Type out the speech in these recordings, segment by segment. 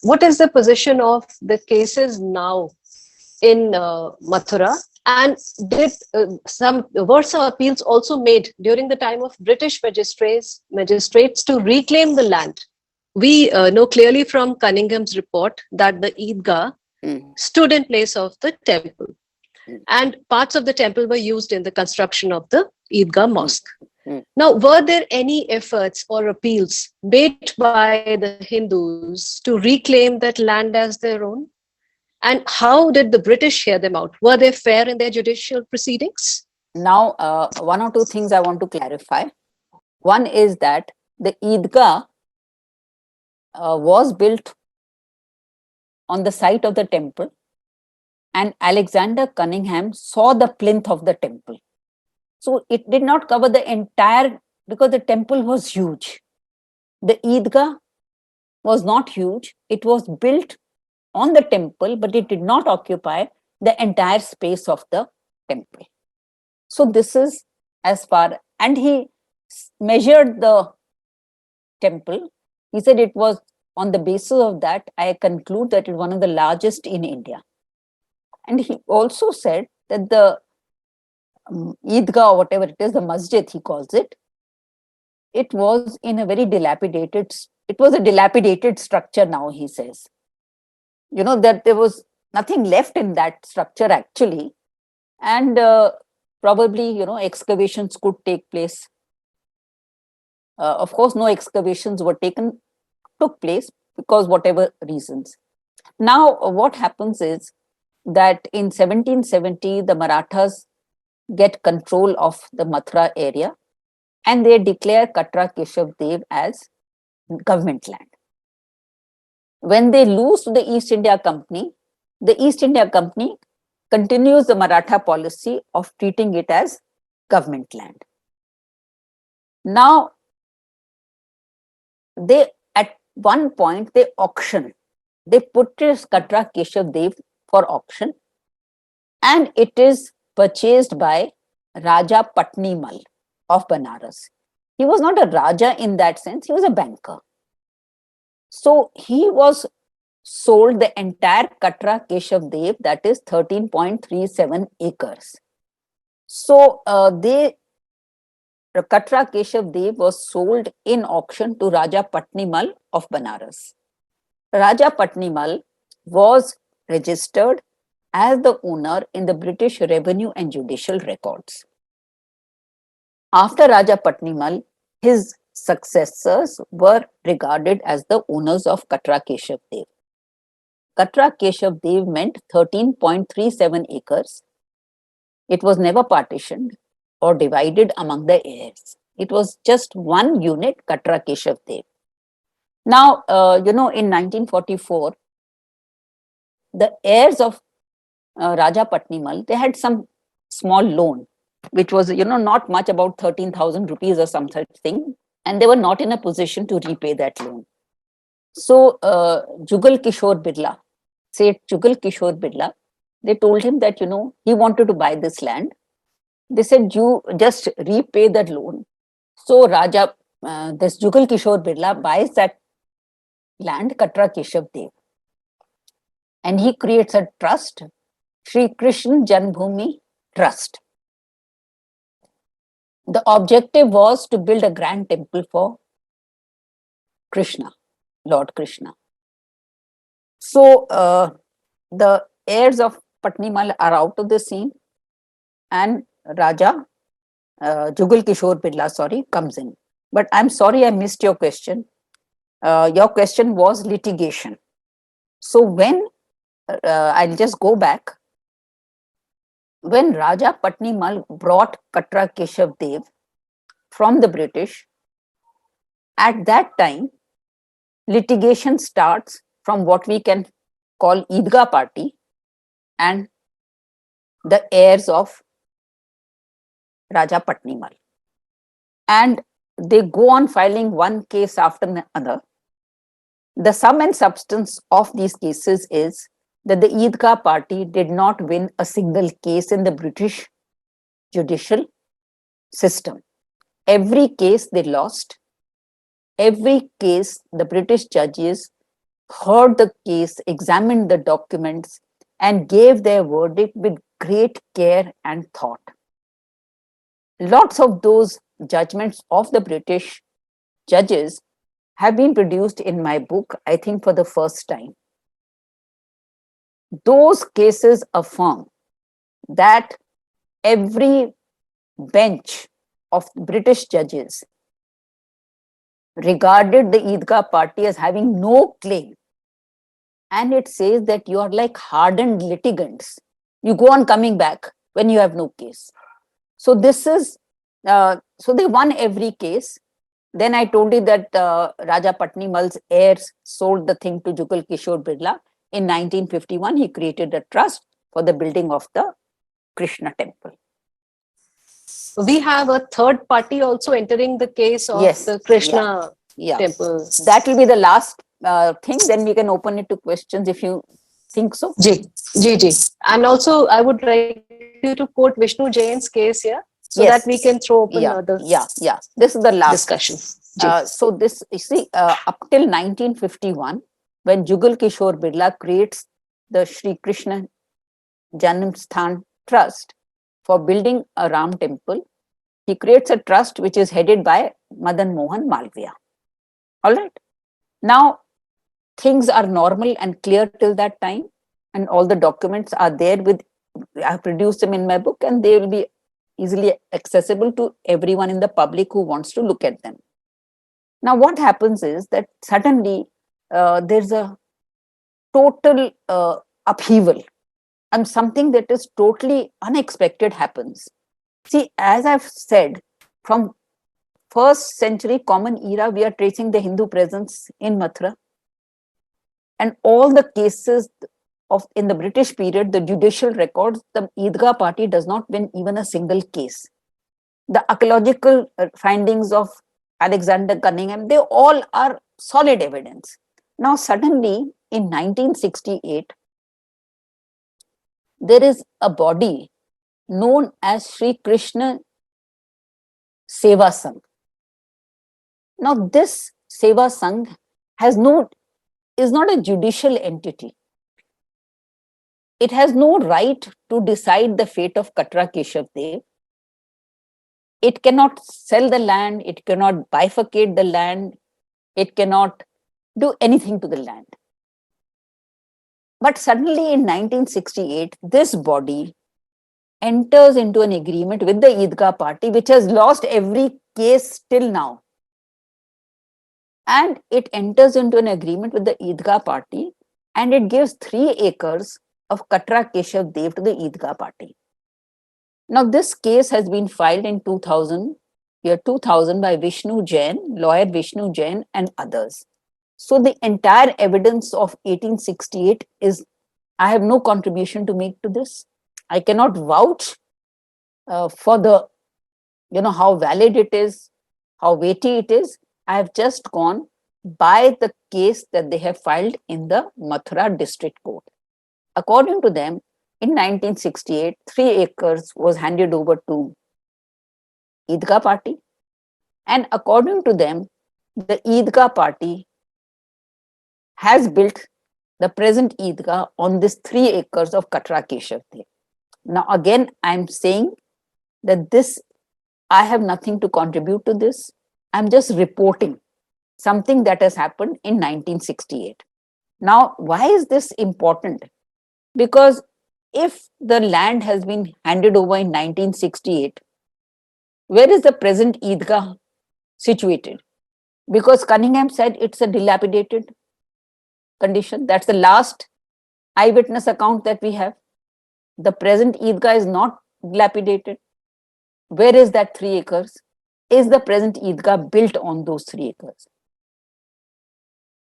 what is the position of the cases now in Mathura? And did were some appeals also made during the time of British magistrates to reclaim the land? We know clearly from Cunningham's report that the Eidgah stood in place of the temple, and parts of the temple were used in the construction of the Eidgah mosque. Now, were there any efforts or appeals made by the Hindus to reclaim that land as their own? And how did the British hear them out? Were they fair in their judicial proceedings? Now, one or two things I want to clarify. One is that the Eidgah was built on the site of the temple, and Alexander Cunningham saw the plinth of the temple. So it did not cover the entire, because the temple was huge. The Eidgah was not huge. It was built on the temple, but it did not occupy the entire space of the temple. So this is as far, and he measured the temple. He said it was, on the basis of that, I conclude that it is one of the largest in India. And he also said that the Eidgah, or whatever it is, the masjid he calls it, it was in a very dilapidated, it was a dilapidated structure now, he says. You know, that there was nothing left in that structure actually. And probably, you know, excavations could take place. Of course, no excavations took place because whatever reasons. Now, what happens is that in 1770, the Marathas get control of the Mathura area and they declare Katra Keshavdeva as government land. When they lose to the East India Company, the East India Company continues the Maratha policy of treating it as government land. Now, they at one point they auction, they put this Katra Keshavdeva for auction, and it is purchased by Raja Patnimal of Banaras. He was not a Raja in that sense, he was a banker. So he was sold the entire Katra Keshavdeva, that is 13.37 acres. So Katra Keshavdeva was sold in auction to Raja Patnimal of Banaras. Raja Patnimal was registered as the owner in the British Revenue and Judicial Records. After Raja Patnimal, his successors were regarded as the owners of Katra Keshavdeva. Katra Keshavdeva meant 13.37 acres. It was never partitioned or divided among the heirs. It was just one unit, Katra Keshavdeva. Now, you know, in 1944, the heirs of Raja Patnimal, they had some small loan, which was, you know, not much, about 13,000 rupees or some such thing. And they were not in a position to repay that loan. So Jugal Kishore Birla, they told him that, you know, he wanted to buy this land. They said, you just repay that loan. So this Jugal Kishore Birla buys that land, Katra Keshavdeva, and he creates a trust, Shri Krishna Janmabhoomi Trust. The objective was to build a grand temple for Krishna, Lord Krishna. So the heirs of Patnimal are out of the scene, and Raja Jugal Kishore Birla, comes in. But I'm sorry I missed your question. Your question was litigation. So when, I'll just go back. When Raja Patnimal brought Katra Keshavdeva from the British, at that time, litigation starts from what we can call Eidgah party and the heirs of Raja Patnimal. And they go on filing one case after another. The sum and substance of these cases is that the Eidgah party did not win a single case in the British judicial system. Every case they lost. Every case the British judges heard the case, examined the documents, and gave their verdict with great care and thought. Lots of those judgments of the British judges have been produced in my book, I think for the first time. Those cases affirm that every bench of British judges regarded the Idgah party as having no claim. And it says that you are like hardened litigants. You go on coming back when you have no case. So this is, so they won every case. Then I told you that Raja Patnimal's heirs sold the thing to Jugal Kishore Birla. In 1951, he created a trust for the building of the Krishna temple. We have a third party also entering the case of the Krishna temple. That will be the last thing. Then we can open it to questions if you think so. Ji. And also, I would like you to quote Vishnu Jain's case here, so that we can throw open the This is the last discussion. So this, you see, up till 1951, when Jugal Kishore Birla creates the Shri Krishna Janmabhoomi Trust for building a Ram temple, he creates a trust which is headed by Madan Mohan Malviya. All right. Now, things are normal and clear till that time, and all the documents are there with, I have produced them in my book, and they will be easily accessible to everyone in the public who wants to look at them. Now, what happens is that suddenly there's a total upheaval, and something that is totally unexpected happens. See, as I've said, from first century common era, we are tracing the Hindu presence in Mathura. And all the cases of in the British period, the judicial records, the Idgah party does not win even a single case. The archaeological findings of Alexander Cunningham, they all are solid evidence. Now, suddenly in 1968, there is a body known as Shri Krishna Seva Sangh. Now, this Seva Sangh is not a judicial entity. It has no right to decide the fate of Katra Keshavdeva. It cannot sell the land, it cannot bifurcate the land, it cannot do anything to the land. But suddenly in 1968, this body enters into an agreement with the Idgah party, which has lost every case till now. And it enters into an agreement with the Idgah party, and it gives 3 acres of Katra Keshavdeva to the Idgah party. Now, this case has been filed in 2000 by Vishnu Jain, lawyer Vishnu Jain and others. So the entire evidence of 1868 is, I have no contribution to make to this. I cannot vouch for the, how valid it is, how weighty it is. I have just gone by the case that they have filed in the Mathura district court. According to them, in 1968, 3 acres was handed over to Idgah party. And according to them, the Idgah party has built the present Idgah on this 3 acres of Katra Keshavdeva. Now, again, I'm saying that this, I have nothing to contribute to this. I'm just reporting something that has happened in 1968. Now, why is this important? Because if the land has been handed over in 1968, where is the present Idgah situated? Because Cunningham said it's a dilapidated condition. That's the last eyewitness account that we have. The present Idgah is not dilapidated. Where is that 3 acres? Is the present Idgah built on those 3 acres?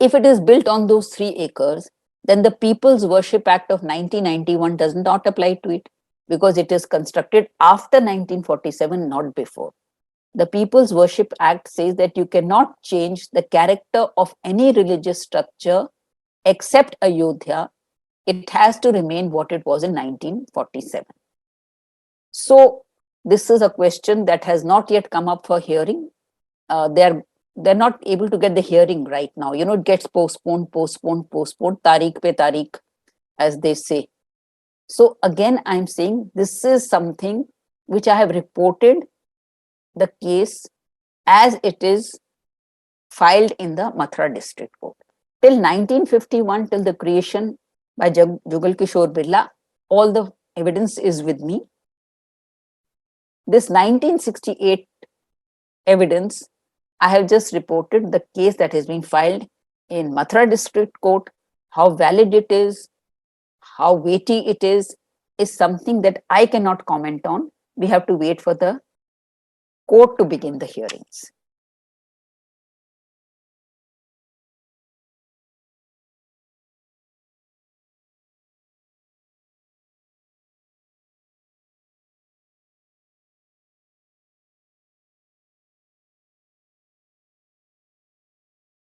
If it is built on those 3 acres, then the People's Worship Act of 1991 does not apply to it, because it is constructed after 1947, not before. The People's Worship Act says that you cannot change the character of any religious structure except Ayodhya. It has to remain what it was in 1947. So this is a question that has not yet come up for hearing. They are they're not able to get the hearing right now. It gets postponed, tariq pe tariq, as they say. So again, I'm saying this is something which I have reported the case as it is filed in the Mathura District Court. Till 1951, till the creation by Jugal Kishore Birla, all the evidence is with me. This 1968 evidence, I have just reported the case that has been filed in Mathura District Court. How valid it is, how weighty it is something that I cannot comment on. We have to wait for the court to begin the hearings.